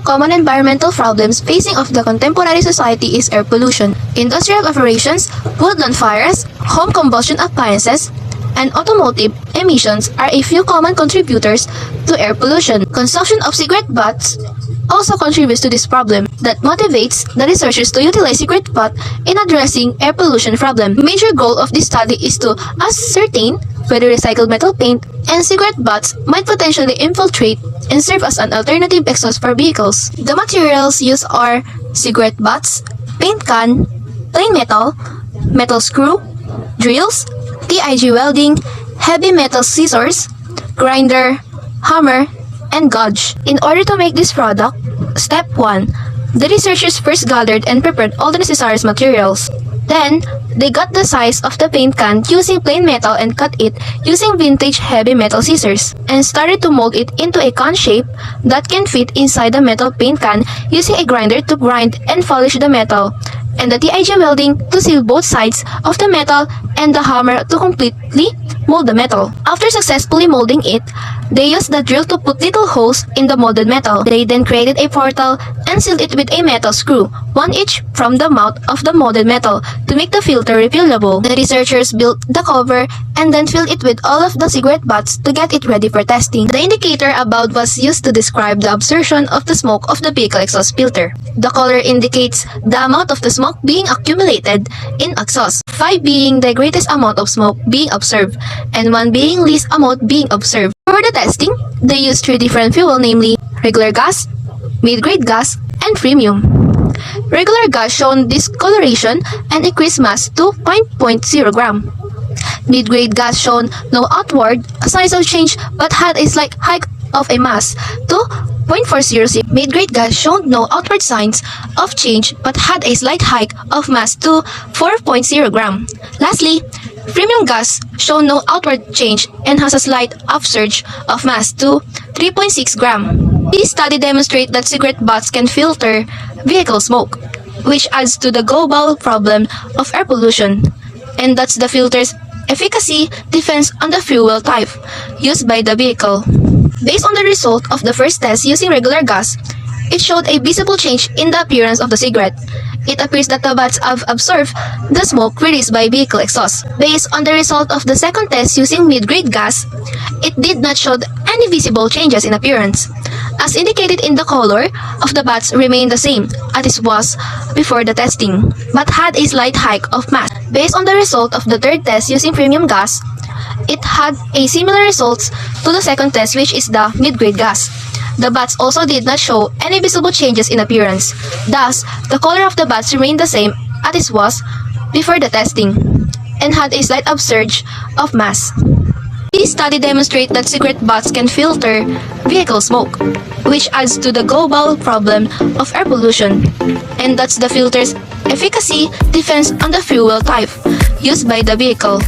common environmental problems facing of the contemporary society is air pollution. Industrial operations, woodland fires, home combustion appliances, and automotive emissions are a few common contributors to air pollution. Consumption of cigarette butts also contributes to this problem that motivates the researchers to utilize cigarette butt in addressing air pollution problem. Major goal of this study is to ascertain whether recycled metal paint and cigarette butts might potentially infiltrate and serve as an alternative exhaust for vehicles. The materials used are cigarette butts, paint can, plain metal, metal screw, drills, TIG welding, heavy metal scissors, grinder, hammer, and gouge. In order to make this product, step 1, the researchers first gathered and prepared all the necessary materials. Then, they got the size of the paint can using plain metal and cut it using vintage heavy metal scissors, and started to mold it into a cone shape that can fit inside the metal paint can using a grinder to grind and polish the metal, and the TIG welding to seal both sides of the metal, and the hammer to completely mold the metal. After successfully molding it, they used the drill to put little holes in the molded metal. They then created a portal and sealed it with a metal screw, one each from the mouth of the molded metal, to make the filter refillable. The researchers built the cover and then filled it with all of the cigarette butts to get it ready for testing. The indicator above was used to describe the absorption of the smoke of the vehicle exhaust filter. The color indicates the amount of the smoke being accumulated in exhaust, 5 being the greatest amount of smoke being observed, and 1 being least amount being observed. For the testing, they used 3 different fuel, namely regular gas, mid-grade gas, and premium. Regular gas shown discoloration and increased mass to 5.0 gram. Mid-grade gas shown no outward signs of change but had a slight hike of a mass to 0.40. Mid-grade gas showed no outward signs of change but had a slight hike of mass to 4.0 gram. Lastly, premium gas showed no outward change and has a slight upsurge of mass to 3.6 gram. This study demonstrates that cigarette butts can filter vehicle smoke, which adds to the global problem of air pollution, and that's the filter's efficacy depends on the fuel type used by the vehicle. Based on the result of the first test using regular gas, it showed a visible change in the appearance of the cigarette. It appears that the butts have absorbed the smoke released by vehicle exhaust. Based on the result of the second test using mid-grade gas, it did not show any visible changes in appearance. As indicated in the color of the butts remained the same as it was before the testing, but had a slight hike of mass. Based on the result of the third test using premium gas, it had a similar results to the second test, which is the mid-grade gas. The butts also did not show any visible changes in appearance. Thus, the color of the butts remained the same as it was before the testing, and had a slight upsurge of mass. This study demonstrates that cigarette butts can filter vehicle smoke, which adds to the global problem of air pollution, and thus the filter's efficacy depends on the fuel type used by the vehicle.